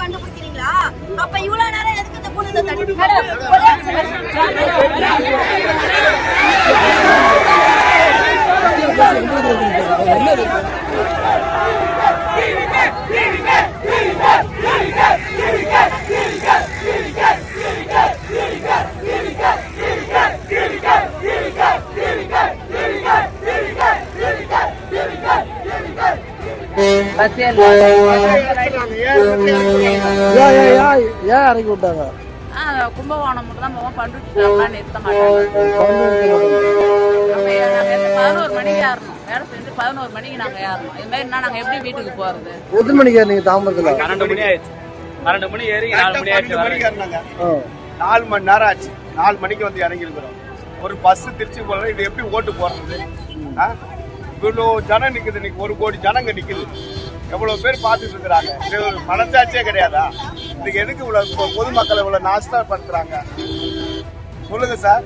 கண்டுபிடிக்கிறீங்களா? அப்ப இவ்வளவு நேரம் எதுக்கு இந்த பொண்ணு இறக்கி விட்டாங்க? கும்பகோணம் மட்டும் தான் போவோம், பண்ருட்டி நிறுத்த மாட்டாங்க. 11 மணிக்கு ஏறணும், வேலை செஞ்சு 11 மணிக்கு நாங்க ஏறணும். இது மாதிரி நாங்க எப்படி வீட்டுக்கு போறது? எத்தனை மணிக்கு ஏறினீங்க தாமரத்துல? 12 மணி ஆயிடுச்சு. 12 மணி ஏறி 4 மணி ஆயிடுச்சு. 4 மணி நேரம் ஆச்சு. 4 மணிக்கு வந்து இறங்கி இருக்கிறோம். ஒரு பஸ் திருச்சி போல. இது எப்படி ஓட்டு போறது? இவ்வளோ ஜனம் நிக்குது. இன்னைக்கு 1 கோடி ஜனங்க நிக்குது. எவ்வளவு பேர் பார்த்துட்டு இருக்கிறாங்க. இது ஒரு மனசாட்சியே கிடையாதா? இதுக்கு எதுக்கு இவ்வளவு பொதுமக்களை இவ்வளவு நஷ்டப்படுத்துறாங்க? சொல்லுங்க சார்.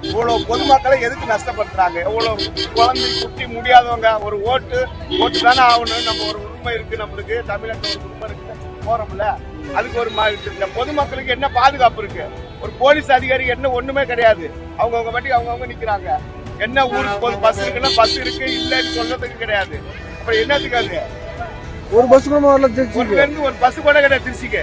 இவ்வளவு பொதுமக்களை எதுக்கு நஷ்டப்படுத்துறாங்க? எவ்வளவு குழந்தை குட்டி முடியாதவங்க ஒரு ஓட்டு தானே ஆகணும். நம்ம ஒரு உரிமை இருக்கு, நம்மளுக்கு தமிழகத்துல ஒரு உரிமை இருக்கு, போறோம்ல. அதுக்கு ஒரு பொதுமக்களுக்கு என்ன பாதுகாப்பு இருக்கு? ஒரு போலீஸ் அதிகாரி என்ன ஒண்ணுமே கிடையாது. அவங்கவுங்க மட்டும் அவங்கவுங்க நிக்கிறாங்க. என்ன ஊருக்கு பஸ் இருக்குன்னா பஸ் இருக்கு, இல்லைன்னு சொல்றதுக்கு கிடையாது. அப்புறம் என்னத்துக்கு அது? ஒரு பஸ் கூட வரல திருச்சி. ஒரு பஸ் கூட கிடையாது திருச்சிக்கு.